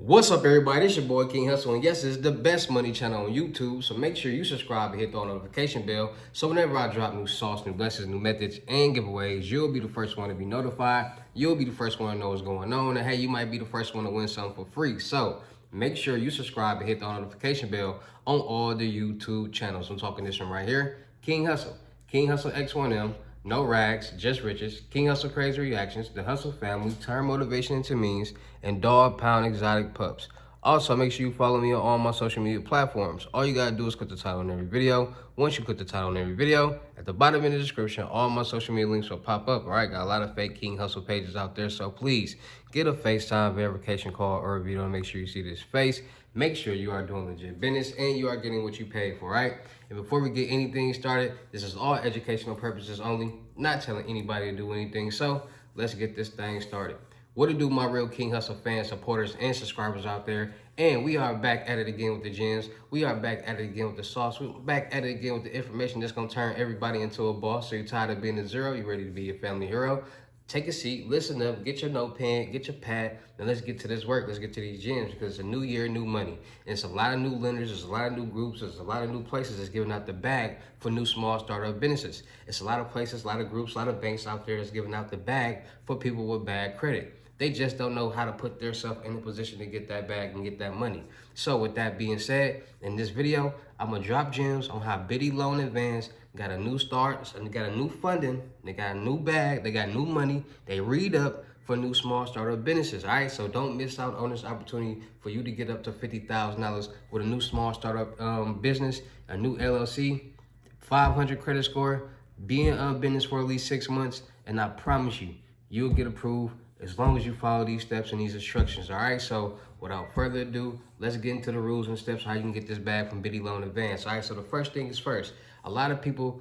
What's up, everybody? It's your boy King Hussle, and yes, it's the best money channel on YouTube. So make sure you subscribe and hit the notification bell, so whenever I drop new sauce, new blessings, new methods, and giveaways, you'll be the first one to be notified. You'll be the first one to know what's going on, and hey, you might be the first one to win something for free. So make sure you subscribe and hit the notification bell on all the YouTube channels. I'm talking this one right here, King Hussle, King Hussle X1M. No rags, just riches, King Hussle Crazy Reactions, the Hussle Family, Turn Motivation into Means, and Dog Pound Exotic Pups. Also, make sure you follow me on all my social media platforms. All you gotta do is click the title on every video. Once you click the title on every video, at the bottom in the description, all my social media links will pop up. All right, got a lot of fake King Hussle pages out there, so please get a FaceTime verification call or a video to make sure you see this face. Make sure you are doing legit business and you are getting what you paid for, right? And before we get anything started, this is all educational purposes only, not telling anybody to do anything. So let's get this thing started. What to do, my real King Hussle fans, supporters, and subscribers out there? And we are back at it again with the gems. We are back at it again with the sauce. We're back at it again with the information that's gonna turn everybody into a boss. So you're tired of being a zero, you're ready to be a family hero. Take a seat, listen up, get your notepad, get your pad, and let's get to this work. Let's get to these gems, because it's a new year, new money. And it's a lot of new lenders, there's a lot of new groups, there's a lot of new places that's giving out the bag for new small startup businesses. It's a lot of places, a lot of groups, a lot of banks out there that's giving out the bag for people with bad credit. They just don't know how to put themselves in a position to get that bag and get that money. So with that being said, in this video, I'm gonna drop gems on how Biddy Loan Advance got a new start, and they got a new funding, they got a new bag, they got new money, they read up for new small startup businesses. All right, so don't miss out on this opportunity for you to get up to $50,000 with a new small startup business, a new LLC, 500 credit score, be in business for at least 6 months, and I promise you, you'll get approved as long as you follow these steps and these instructions. All right, so without further ado, let's get into the rules and steps how you can get this bag from Biddy Loan Advance. All right, so the first thing is first. A lot of people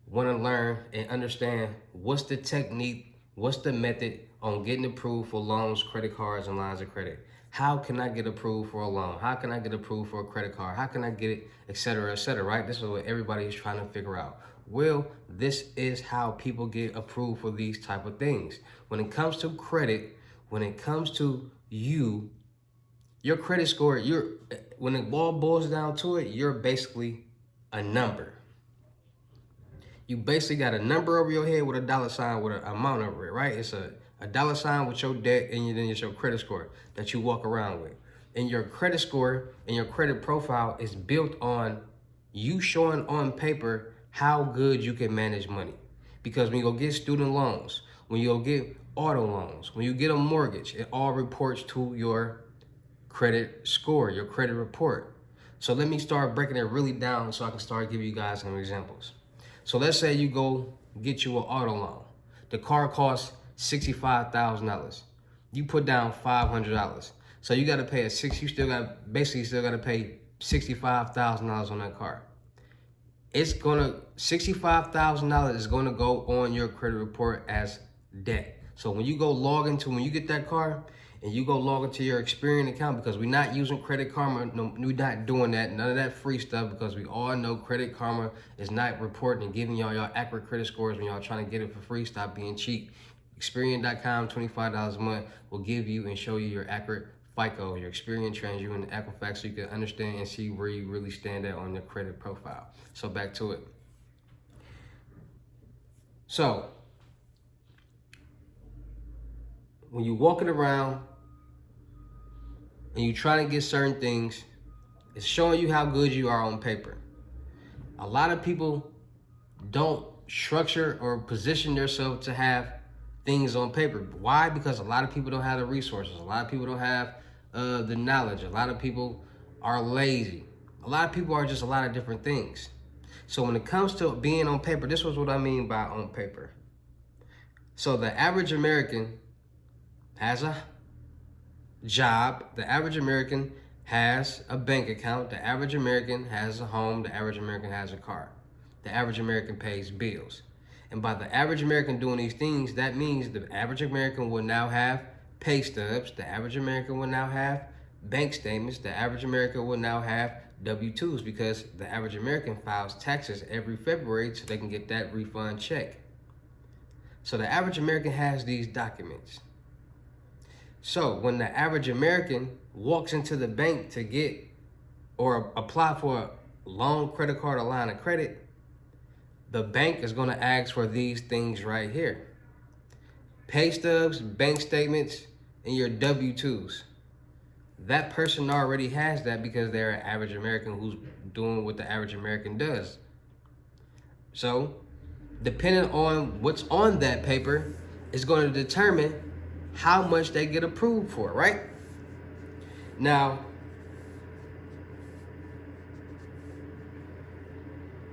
want to learn and understand what's the technique, what's the method on getting approved for loans, credit cards, and lines of credit. How can I get approved for a loan? How can I get approved for a credit card? How can I get it, et cetera, right? This is what everybody is trying to figure out. Well, this is how people get approved for these type of things. When it comes to credit, when it comes to your credit score, when it all boils down to it, you're basically a number. You basically got a number over your head with a dollar sign with an amount over it, right? It's a dollar sign with your debt, and then it's your credit score that you walk around with. And your credit score and your credit profile is built on you showing on paper how good you can manage money. Because when you go get student loans, when you go get auto loans, when you get a mortgage, it all reports to your credit score, your credit report. So let me start breaking it really down so I can start giving you guys some examples. So let's say you go get you an auto loan. The car costs $65,000. You put down $500. So you got to pay you still got to pay $65,000 on that car. $65,000 is gonna go on your credit report as debt. So when you get that car and you go log into your Experian account, because we're not using Credit Karma, no, we're not doing that, none of that free stuff, because we all know Credit Karma is not reporting and giving y'all accurate credit scores when y'all trying to get it for free. Stop being cheap. Experian.com, $25 a month will give you and show you your accurate FICO, your Experian trends, you in the Equifax, so you can understand and see where you really stand at on your credit profile. So back to it. So when you're walking around and you try to get certain things, it's showing you how good you are on paper. A lot of people don't structure or position themselves to have things on paper. Why? Because a lot of people don't have the resources. A lot of people don't have the knowledge. A lot of people are lazy. A lot of people are just a lot of different things. So when it comes to being on paper, this was what I mean by on paper. So the average American has a job. The average American has a bank account. The average American has a home. The average American has a car. The average American pays bills. And by the average American doing these things, that means the average American will now have pay stubs. The average American will now have bank statements. The average American will now have W-2s, because the average American files taxes every February so they can get that refund check. So the average American has these documents. So when the average American walks into the bank to get or apply for a loan, credit card, or line of credit, the bank is going to ask for these things right here: pay stubs, bank statements, and your W-2s. That person already has that because they're an average American who's doing what the average American does. So, depending on what's on that paper, is going to determine how much they get approved for, right? Now,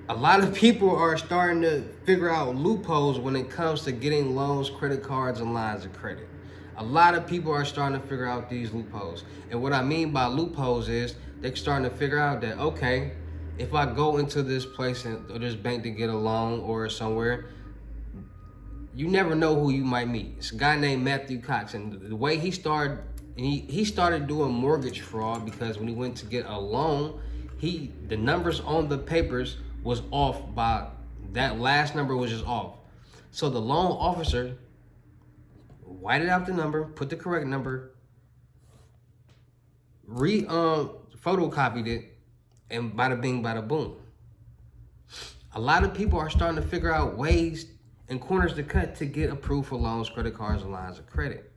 a lot of people are starting to figure out loopholes when it comes to getting loans, credit cards, and lines of credit. A lot of people are starting to figure out these loopholes. And what I mean by loopholes is they're starting to figure out that, okay, if I go into this place or this bank to get a loan or somewhere, you never know who you might meet. It's a guy named Matthew Cox, and the way he started doing mortgage fraud because when he went to get a loan, the numbers on the papers was off by that last number was just off. So the loan officer whited out the number, put the correct number, photocopied it, and bada bing, bada boom. A lot of people are starting to figure out ways and corners to cut to get approved for loans, credit cards, and lines of credit.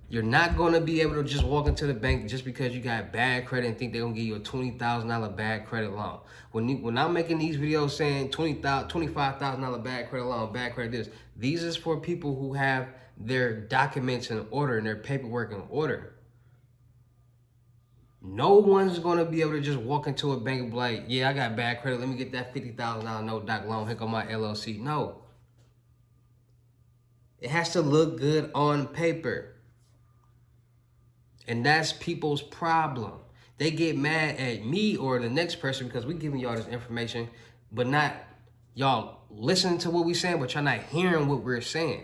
You're not going to be able to just walk into the bank just because you got bad credit and think they're going to give you a $20,000 bad credit loan. When I'm making these videos saying $25,000 bad credit loan, bad credit this, these is for people who have their documents in order and their paperwork in order. No one's going to be able to just walk into a bank and be like, yeah, I got bad credit. Let me get that $50,000 no doc loan. Here go my LLC. No. It has to look good on paper. And that's people's problem. They get mad at me or the next person because we're giving y'all this information, but not y'all listening to what we're saying, but y'all not hearing what we're saying.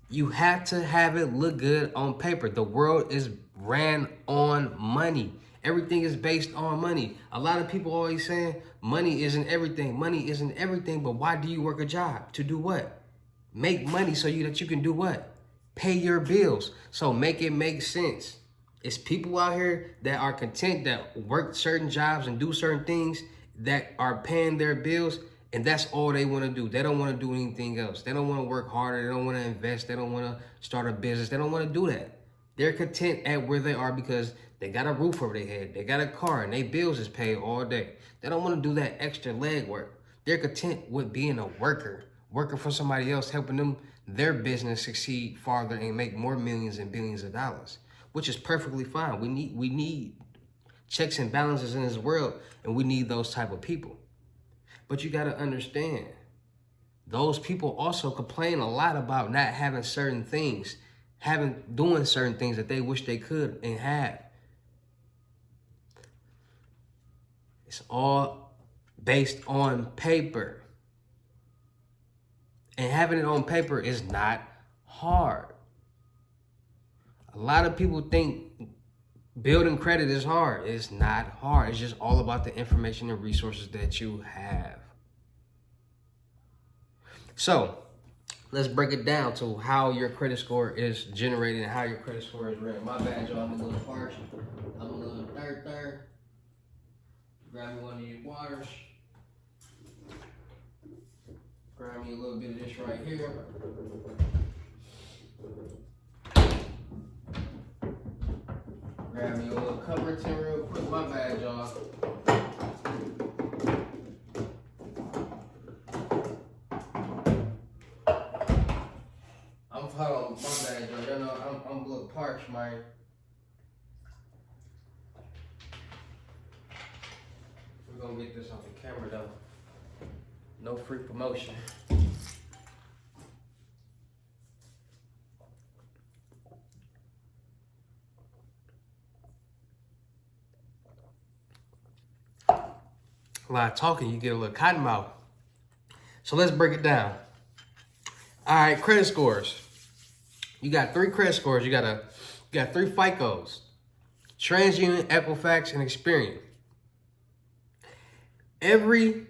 You have to have it look good on paper. The world is ran on money. Everything is based on money. A lot of people always saying money isn't everything. Money isn't everything, but why do you work a job? To do what? Make money so that you can do what? Pay your bills. So make it make sense. It's people out here that are content that work certain jobs and do certain things that are paying their bills, and that's all they want to do. They don't want to do anything else. They don't want to work harder. They don't want to invest. They don't want to start a business. They don't want to do that. They're content at where they are because they got a roof over their head. They got a car and their bills is paid all day. They don't want to do that extra leg work. They're content with being a worker, working for somebody else, helping them their business succeed farther and make more millions and billions of dollars, which is perfectly fine. We need checks and balances in this world, and we need those type of people. But you got to understand, those people also complain a lot about not having certain things, doing certain things that they wish they could and have. It's all based on paper. And having it on paper is not hard. A lot of people think building credit is hard. It's not hard. It's just all about the information and resources that you have. So let's break it down to how your credit score is generated and how your credit score is ran. My bad, y'all. I'm a little harsh. I'm a little third. Grab me one of your waters. Grab me a little bit of this right here. Grab me a little cover tin real quick. My bad, y'all. Hold on, my bad, y'all. Y'all know I'm a little parched, man. We're gonna get this off the camera though. No free promotion. A lot of talking, you get a little cotton mouth. So let's break it down. All right, credit scores. You got 3 credit scores. You got 3 FICOs: TransUnion, Equifax, and Experian. Every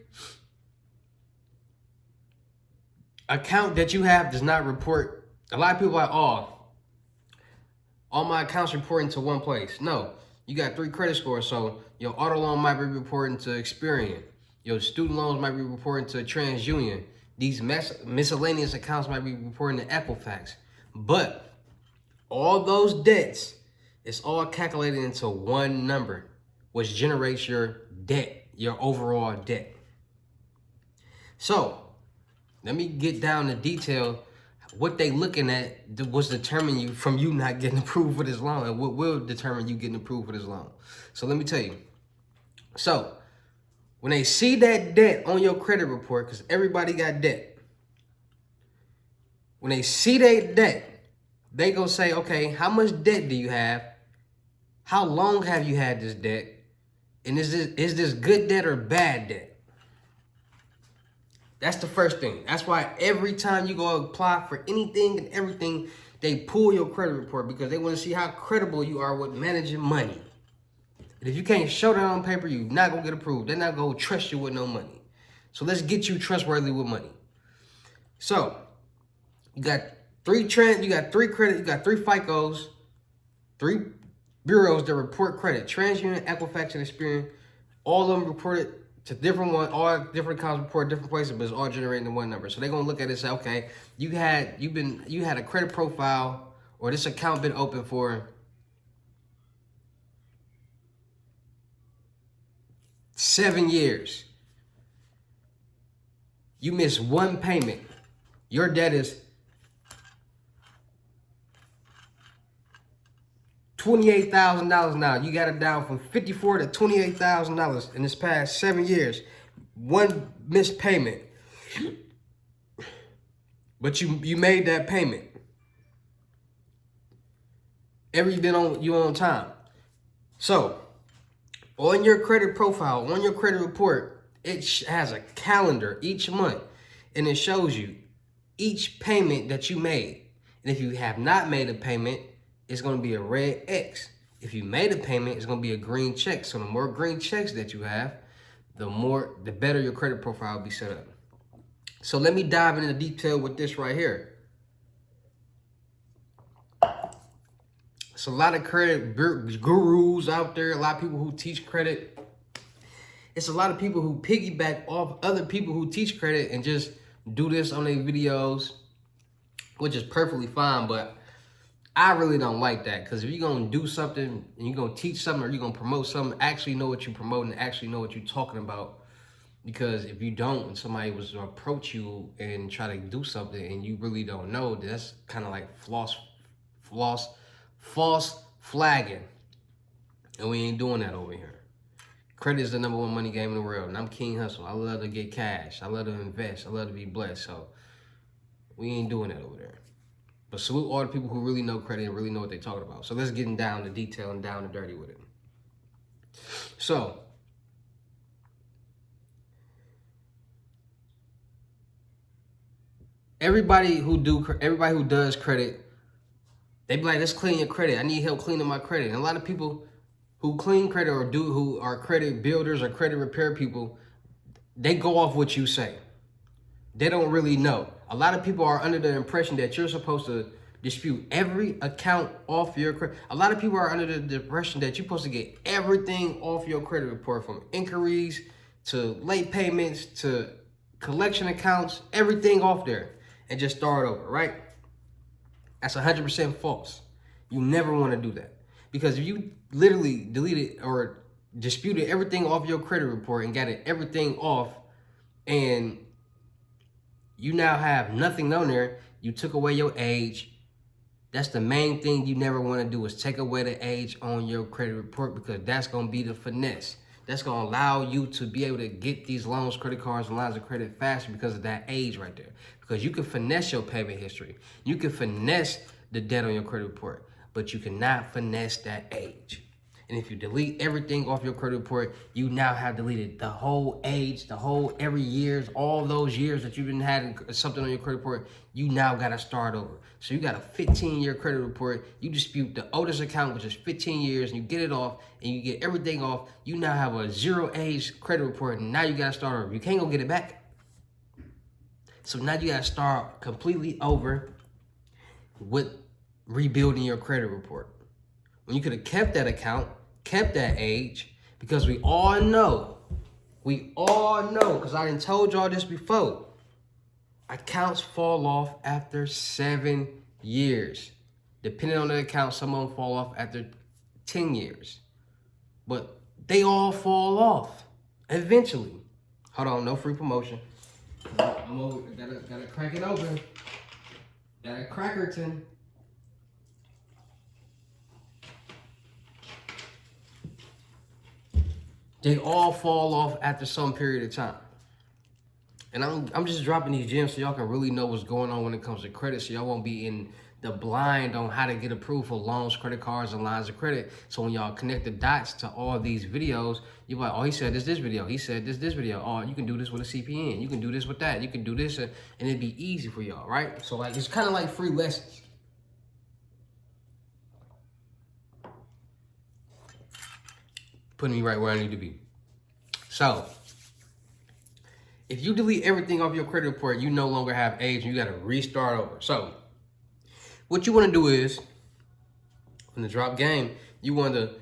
account that you have does not report. A lot of people are like, oh, all my accounts reporting to one place. No, you got 3 credit scores. So your auto loan might be reporting to Experian. Your student loans might be reporting to TransUnion. These miscellaneous accounts might be reporting to Equifax. But all those debts, it's all calculated into one number, which generates your debt, your overall debt. So let me get down to detail. What they looking at was determine you from you not getting approved for this loan, and what will determine you getting approved for this loan. So let me tell you. So when they see that debt on your credit report, because everybody got debt, when they see that debt, they gonna say, okay, how much debt do you have? How long have you had this debt? And is this good debt or bad debt? That's the first thing. That's why every time you go apply for anything and everything, they pull your credit report because they want to see how credible you are with managing money. And if you can't show that on paper, you're not going to get approved. They're not going to trust you with no money. So let's get you trustworthy with money. So you got 3 credit, you got 3 FICOs, 3 bureaus that report credit. TransUnion, Equifax, and Experian. All of them reported to different one, all different accounts report different places, but it's all generating the one number. So they're gonna look at it and say, okay, you had a credit profile, or this account been open for 7 years. You missed 1 payment. Your debt is $28,000 now. You got it down from $54,000 to $28,000 in this past 7 years. 1 missed payment. But you made that payment. You on time. So on your credit profile, on your credit report, it has a calendar each month, and it shows you each payment that you made. And if you have not made a payment, it's going to be a red X. If you made a payment, it's going to be a green check. So the more green checks that you have, the better your credit profile will be set up. So let me dive into detail with this right here. It's a lot of credit gurus out there, a lot of people who teach credit. It's a lot of people who piggyback off other people who teach credit and just do this on their videos, which is perfectly fine, but I really don't like that, because if you're going to do something and you're going to teach something or you're going to promote something, actually know what you're promoting, actually know what you're talking about. Because if you don't, and somebody was to approach you and try to do something and you really don't know, that's kind of like false flagging. And we ain't doing that over here. Credit is the #1 money game in the world, and I'm King Hussle. I love to get cash. I love to invest. I love to be blessed. So we ain't doing that over there. But salute all the people who really know credit and really know what they're talking about. So let's get down to detail and down to dirty with it. So everybody who does credit, they be like, let's clean your credit. I need help cleaning my credit. And a lot of people who clean credit who are credit builders or credit repair people, they go off what you say. They don't really know. A lot of people are under the impression that you're supposed to dispute every account off your credit. A lot of people are under the impression that you're supposed to get everything off your credit report, from inquiries to late payments to collection accounts, everything off there, and just start over, right? That's 100% false. You never want to do that. Because if you literally deleted or disputed everything off your credit report and got everything off, and you now have nothing on there, you took away your age. That's the main thing you never want to do, is take away the age on your credit report, because that's going to be the finesse. That's going to allow you to be able to get these loans, credit cards, and lines of credit faster because of that age right there. Because you can finesse your payment history. You can finesse the debt on your credit report, but you cannot finesse that age. And if you delete everything off your credit report, you now have deleted the whole age, every years, all those years that you've been having something on your credit report. You now got to start over. So you got a 15-year credit report. You dispute the oldest account, which is 15 years, and you get it off, and you get everything off. You now have a 0 age credit report, and now you got to start over. You can't go get it back. So now you got to start completely over with rebuilding your credit report. when you could have kept that account, kept that age, because we all know, because I done told y'all this before, accounts fall off after 7 years. Depending on the account, some of them fall off after 10 years. But they all fall off eventually. Hold on, no free promotion. Gotta crack it open. Got a Crackerton. They all fall off after some period of time. And I'm just dropping these gems so y'all can really know what's going on when it comes to credit, so y'all won't be in the blind on how to get approved for loans, credit cards, and lines of credit. So when y'all connect the dots to all these videos, you're like, oh, he said this video. He said this video. Oh, you can do this with a CPN. You can do this with that. You can do this, and it'd be easy for y'all, right? So like, it's kind of like free lessons. Putting me right where I need to be. So, if you delete everything off your credit report, you no longer have age and you got to restart over. So, what you want to do is, in the drop game, you want to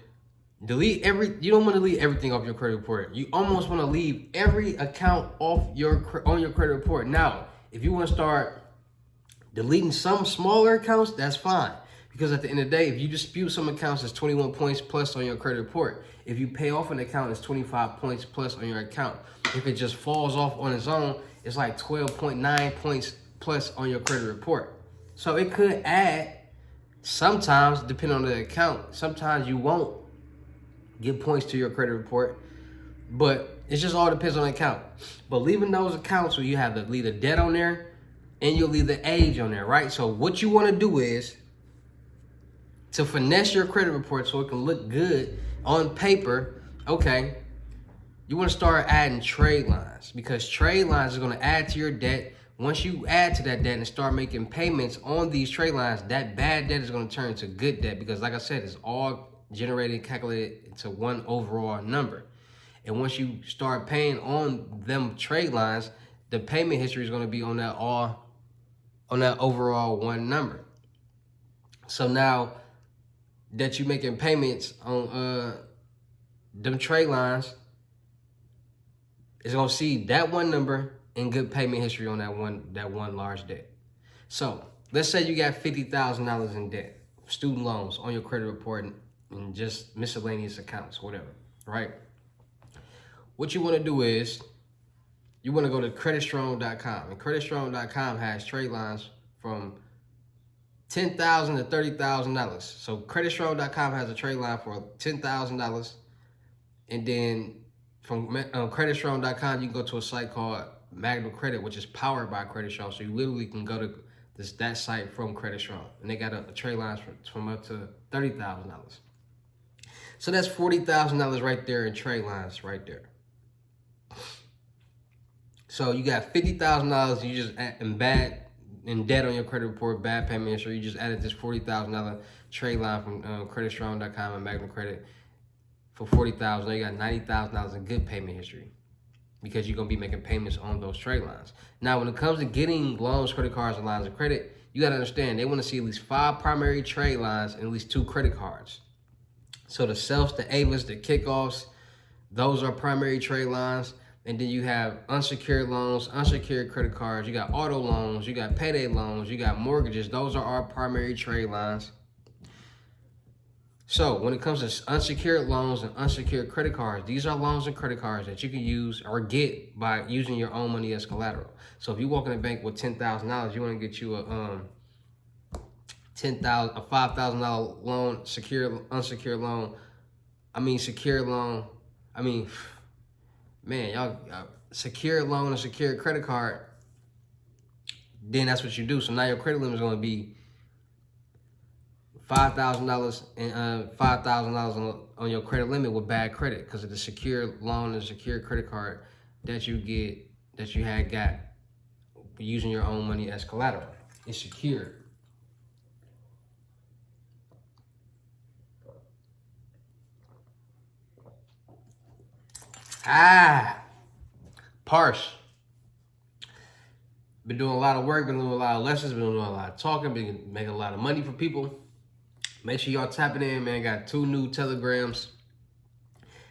delete you don't want to delete everything off your credit report. You almost want to leave every account on your credit report. Now, if you want to start deleting some smaller accounts, that's fine. Because at the end of the day, if you dispute some accounts, it's 21 points plus on your credit report. If you pay off an account, it's 25 points plus on your account. If it just falls off on its own, it's like 12.9 points plus on your credit report. So it could add, sometimes, depending on the account, sometimes you won't get points to your credit report, but it just all depends on the account. But leaving those accounts where you have to leave the debt on there and you'll leave the age on there, right? So what you want to do is, to finesse your credit report so it can look good on paper, okay, you want to start adding trade lines, because trade lines are going to add to your debt. Once you add to that debt and start making payments on these trade lines, that bad debt is going to turn into good debt, because like I said, it's all generated and calculated into one overall number. And once you start paying on them trade lines, the payment history is going to be on that overall one number. So now that you're making payments on them trade lines, it's gonna see that one number and good payment history on that one large debt. So let's say you got $50,000 in debt, student loans on your credit report and just miscellaneous accounts, whatever, right? What you want to do is you want to go to creditstrong.com, and creditstrong.com has trade lines from $10,000 to $30,000. So creditstrong.com has a trade line for $10,000, and then from creditstrong.com you can go to a site called Magnum Credit, which is powered by Credit Strong. So you literally can go to that site from Credit Strong, and they got a trade lines from up to $30,000. So that's $40,000 right there in trade lines right there. So you got $50,000 you just in debt on your credit report, bad payment history. You just added this $40,000 trade line from creditstrong.com and Magnum Credit for $40,000. You got $90,000 in good payment history, because you're gonna be making payments on those trade lines. Now, when it comes to getting loans, credit cards, and lines of credit, you gotta understand they want to see at least 5 primary trade lines and at least 2 credit cards. So the selfs, the AVAs, the kickoffs, those are primary trade lines. And then you have unsecured loans, unsecured credit cards, you got auto loans, you got payday loans, you got mortgages. Those are our primary trade lines. So when it comes to unsecured loans and unsecured credit cards, these are loans and credit cards that you can use or get by using your own money as collateral. So if you walk in the bank with $10,000, you want to get you a $5,000 loan, secured loan. Man, y'all, secure loan and secure credit card, then that's what you do. So now your credit limit is going to be $5,000 and $5,000 on your credit limit with bad credit, because of the secure loan and secure credit card that you had got using your own money as collateral. It's secured. Parse. Been doing a lot of work, been doing a lot of lessons, been doing a lot of talking, been making a lot of money for people, Make sure y'all tap it in, man. Got 2 new telegrams.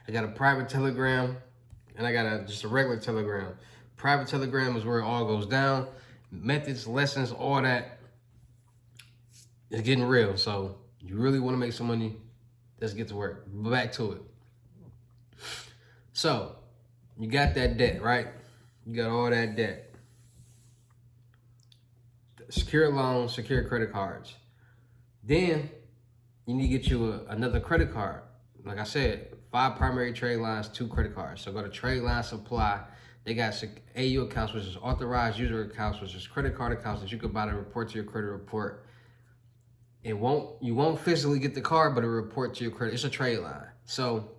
I got a private telegram, and I got just a regular telegram. Private telegram is where it all goes down. Methods, lessons, all that is getting real. So you really want to make some money, let's get to work. Back to it. So you got that debt, right? You got all that debt. Secure loans, secure credit cards. Then you need to get you another credit card. Like I said, 5 primary trade lines, 2 credit cards. So go to Trade Line Supply. They got AU accounts, which is authorized user accounts, which is credit card accounts that you can buy to report to your credit report. You won't physically get the card, but it'll report to your credit. It's a trade line. So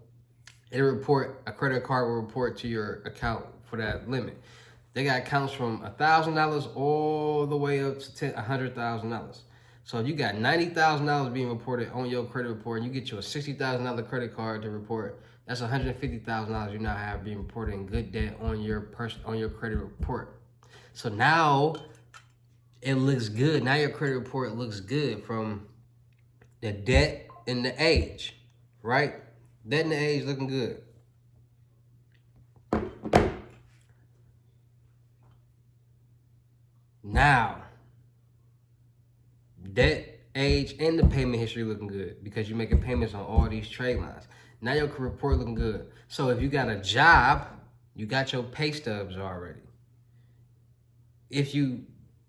it'll report, a credit card will report to your account for that limit. They got accounts from $1,000 all the way up to $100,000. So if you got $90,000 being reported on your credit report, and you get you a $60,000 credit card to report, that's $150,000 you now have being reported in good debt on your credit report. So now it looks good. Now your credit report looks good from the debt and the age, right? Debt and the age looking good. Now, debt, age, and the payment history looking good because you're making payments on all these trade lines. Now your report looking good. So if you got a job, you got your pay stubs already. If you've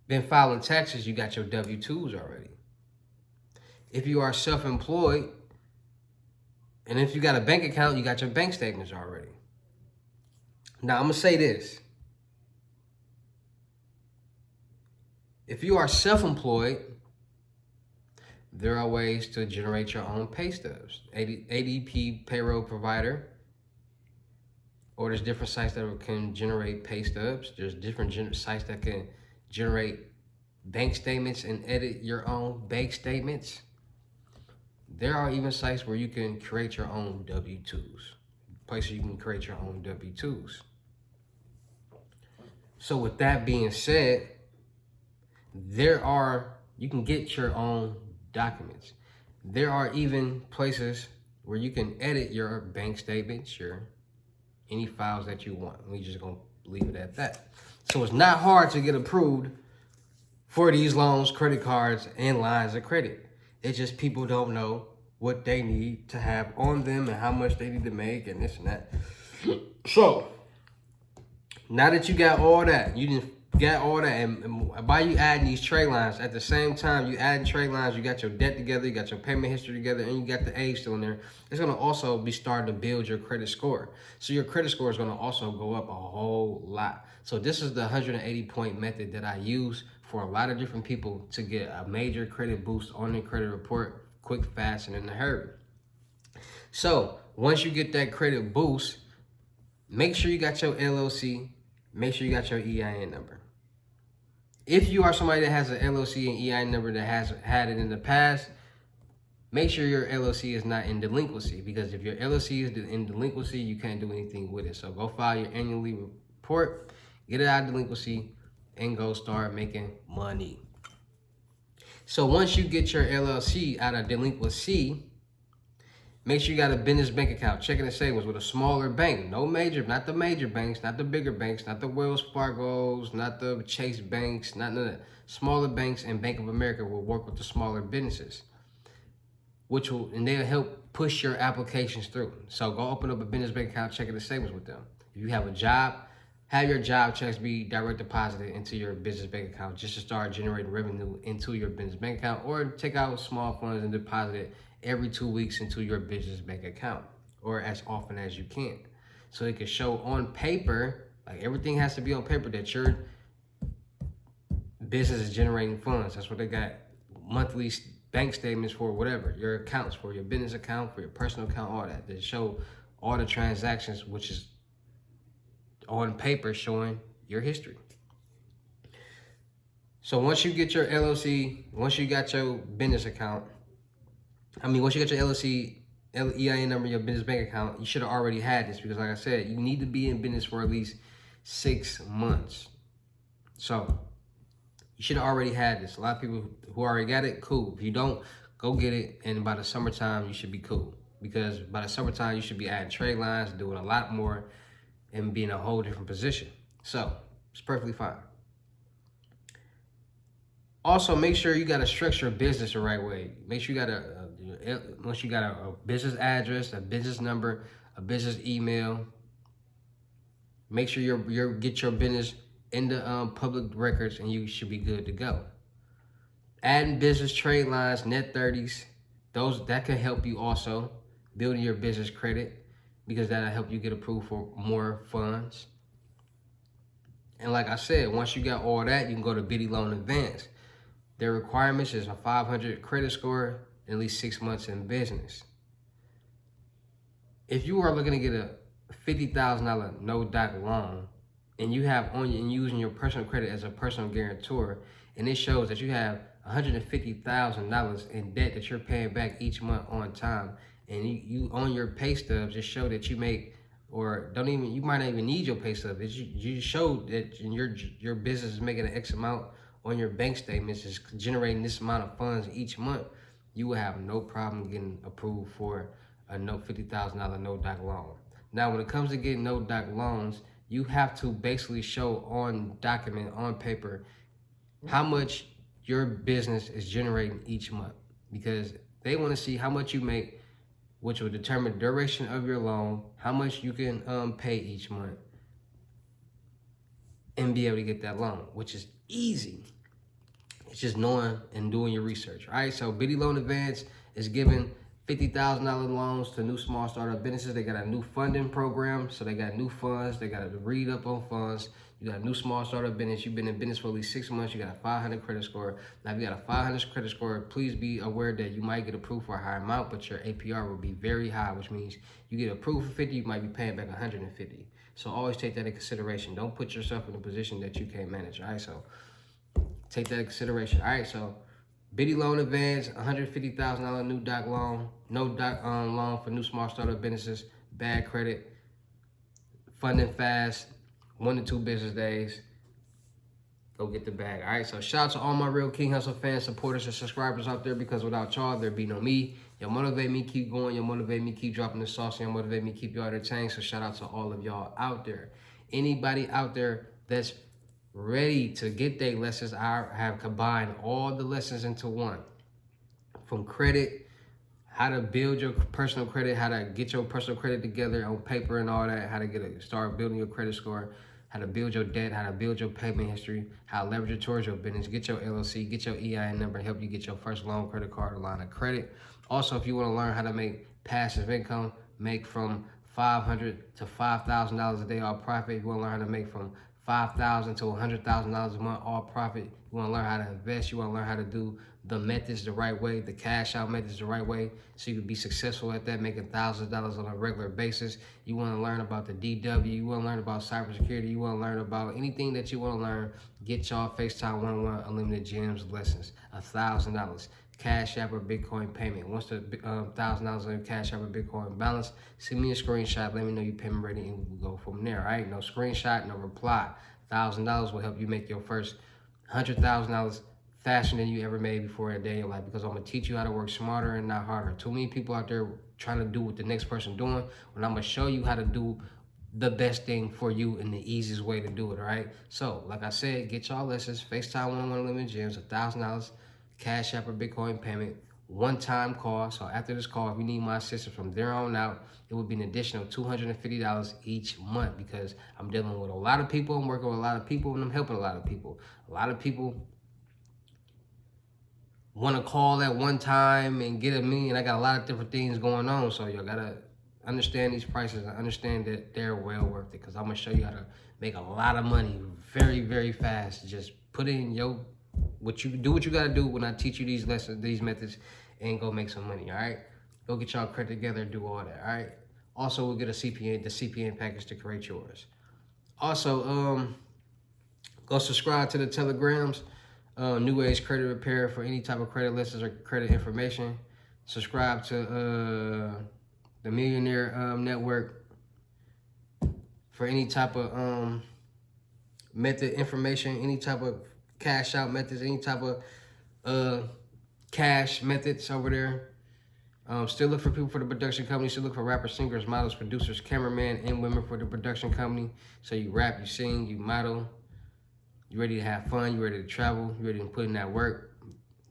been filing taxes, you got your W-2s already. If you are self-employed, and if you got a bank account, you got your bank statements already. Now I'm gonna say this. If you are self-employed, there are ways to generate your own pay stubs. ADP payroll provider, or there's different sites that can generate pay stubs. There's different sites that can generate bank statements and edit your own bank statements. There are even sites where you can create your own W-2s. Places you can create your own W-2s. So with that being said, you can get your own documents. There are even places where you can edit your bank statements, any files that you want. We just gonna leave it at that. So it's not hard to get approved for these loans, credit cards, and lines of credit. It's just people don't know what they need to have on them and how much they need to make and this and that. So now that you got all that, and by you adding these trade lines, at the same time you adding trade lines, you got your debt together, you got your payment history together, and you got the age still in there. It's gonna also be starting to build your credit score. So your credit score is gonna also go up a whole lot. So this is the 180-point method that I use for a lot of different people to get a major credit boost on their credit report, quick, fast, and in a hurry. So once you get that credit boost, make sure you got your LLC, make sure you got your EIN number. If you are somebody that has an LLC and EIN number that has had it in the past, make sure your LLC is not in delinquency, because if your LLC is in delinquency, you can't do anything with it. So go file your annual report, get it out of delinquency, and go start making money. So once you get your LLC out of delinquency, make sure you got a business bank account, checking and savings with a smaller bank. No major, not the major banks, not the bigger banks, not the Wells Fargo's, not the Chase banks, not none of that. Smaller banks and Bank of America will work with the smaller businesses, and they'll help push your applications through. So go open up a business bank account, checking and savings with them. If you have a job, have your job checks be direct deposited into your business bank account just to start generating revenue into your business bank account, or take out small funds and deposit it every 2 weeks into your business bank account, or as often as you can. So it can show on paper, like everything has to be on paper, that your business is generating funds. That's what they got monthly bank statements for, whatever, your accounts, for your business account, for your personal account, all that. They show all the transactions, which is on paper showing your history. So once you get your LLC, once you got your business account, once you got your LLC, EIN number, your business bank account, you should have already had this, because like I said, you need to be in business for at least 6 months. So you should have already had this. A lot of people who already got it, cool. If you don't, go get it, and by the summertime, you should be cool. Because by the summertime, you should be adding trade lines, doing a lot more, and be in a whole different position. So it's perfectly fine. Also, make sure you got to structure a business the right way. Make sure you got once you got a business address, a business number, a business email. Make sure you get your business in the public records, and you should be good to go. Adding business trade lines, net 30s, that can help you also building your business credit, because that'll help you get approved for more funds. And like I said, once you got all that, you can go to Biddy Loan Advance. Their requirements is a 500 credit score and at least 6 months in business. If you are looking to get a $50,000 no-doc loan, and you have and using your personal credit as a personal guarantor, and it shows that you have $150,000 in debt that you're paying back each month on time, and you on your pay stubs just show that you make, or you might not even need your pay stub. You show that your business is making an X amount on your bank statements, is generating this amount of funds each month, you will have no problem getting approved for a $50,000 no-doc loan. Now, when it comes to getting no-doc loans, you have to basically show on document, on paper, how much your business is generating each month, because they want to see how much you make, which will determine the duration of your loan, how much you can pay each month, and be able to get that loan, which is easy. It's just knowing and doing your research. All right, so Biddy Loan Advance is giving $50,000 loans to new small startup businesses. They got a new funding program, so they got new funds. They got to read up on funds. You got a new small startup business. You've been in business for at least 6 months. You got a 500 credit score. Now, if you got a 500 credit score, please be aware that you might get approved for a high amount, but your APR will be very high, which means you get approved for 50, you might be paying back 150. So always take that in consideration. Don't put yourself in a position that you can't manage. All right, so take that in consideration. All right, so Biddy Loan Advance, $150,000 new doc loan, no doc loan for new small startup businesses, bad credit, funding fast, 1 to 2 business days. Go get the bag. All right, so shout out to all my real King Hussle fans, supporters, and subscribers out there, because without y'all, there'd be no me. Y'all motivate me, keep going. Y'all motivate me, keep dropping the sauce. Y'all motivate me, keep y'all entertained. So shout out to all of y'all out there. Anybody out there that's ready to get their lessons, I have combined all the lessons into one. From credit, how to build your personal credit, how to get your personal credit together on paper and all that, how to start building your credit score, how to build your debt, how to build your payment history, how to leverage it towards your business, get your LLC, get your EIN number, help you get your first loan, credit card, or line of credit. Also, if you want to learn how to make passive income, make from $500 to $5,000 a day all profit. If you want to learn how to make from $5,000 to $100,000 a month all profit. You want to learn how to invest. You want to learn how to do the methods the right way, the cash out methods the right way, so you can be successful at that, making thousands of dollars on a regular basis. You want to learn about the DW. You want to learn about cybersecurity. You want to learn about anything that you want to learn. Get y'all FaceTime 1-on-1 unlimited gems lessons, $1,000. Cash App or Bitcoin payment. Once the $1,000 on your Cash App or Bitcoin balance, send me a screenshot. Let me know your payment ready, and we'll go from there. All right, no screenshot, no reply. $1,000 will help you make your first $100,000 faster than you ever made before in a day in your life, because I'm gonna teach you how to work smarter and not harder. Too many people out there trying to do what the next person doing, when I'm gonna show you how to do the best thing for you and the easiest way to do it. All right. So, like I said, get y'all lessons. FaceTime 1-on-1 unlimited gems, $1,000. Cash App or Bitcoin payment, one-time call. So after this call, if you need my assistance from there on out, it would be an additional $250 each month, because I'm dealing with a lot of people, I'm working with a lot of people, and I'm helping a lot of people. A lot of people want to call at one time and get at me, and I got a lot of different things going on. So y'all gotta understand these prices and understand that they're well worth it, because I'm gonna show you how to make a lot of money very, very fast. Just put in what you gotta do when I teach you these lessons, these methods, and go make some money. All right, go get y'all credit together and do all that. All right. Also, we'll get the CPN package to create yours. Also, go subscribe to the Telegrams, New Age Credit Repair for any type of credit lessons or credit information. Subscribe to the Millionaire Network for any type of method information, any type of cash out methods, any type of cash methods over there. Still look for people for the production company. Still look for rappers, singers, models, producers, cameramen, and women for the production company. So you rap, you sing, you model. You ready to have fun. You ready to travel. You ready to put in that work.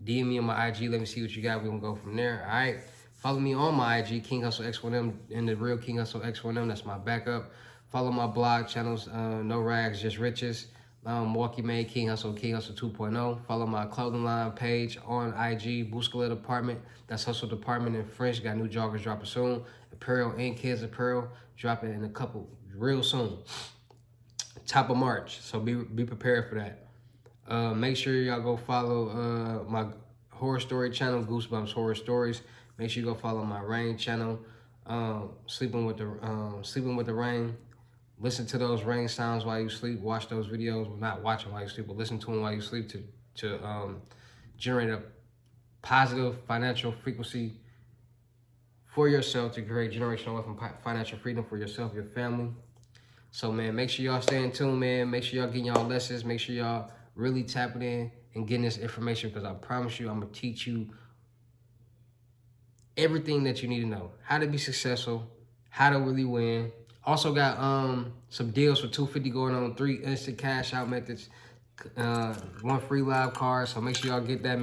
DM me on my IG. Let me see what you got. We're going to go from there. All right. Follow me on my IG, King Hussle X1M, and the real King Hussle X1M. That's my backup. Follow my blog channels, No Rags, Just Riches. Milwaukee Made, King Hussle 2.0. Follow my clothing line page on IG, Bouscalet Department. That's Hustle Department in French. Got new joggers dropping soon. Apparel and kids apparel dropping in a couple real soon. Top of March. So be prepared for that. Make sure y'all go follow my horror story channel, Goosebumps Horror Stories. Make sure you go follow my Rain channel, Sleeping with the Rain. Listen to those rain sounds while you sleep. Watch those videos. Well, not watch them while you sleep, but listen to them while you sleep to generate a positive financial frequency for yourself to create generational wealth and financial freedom for yourself, your family. So, man, make sure y'all stay in tune, man. Make sure y'all getting y'all lessons. Make sure y'all really tapping in and getting this information, because I promise you I'm going to teach you everything that you need to know. How to be successful, how to really win. Also got some deals for $250 going on, 3 instant cash out methods, 1 free live card. So make sure y'all get that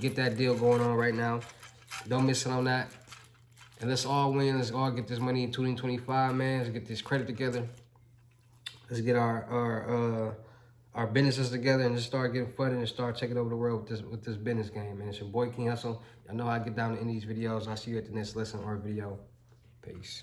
get that deal going on right now. Don't miss it on that. And let's all win. Let's all get this money in 2025, man. Let's get this credit together. Let's get our businesses together and just start getting funded and start taking over the world with this business game. And it's your boy King Hussle. Y'all know how I get down in these videos. I'll see you at the next lesson or video. Peace.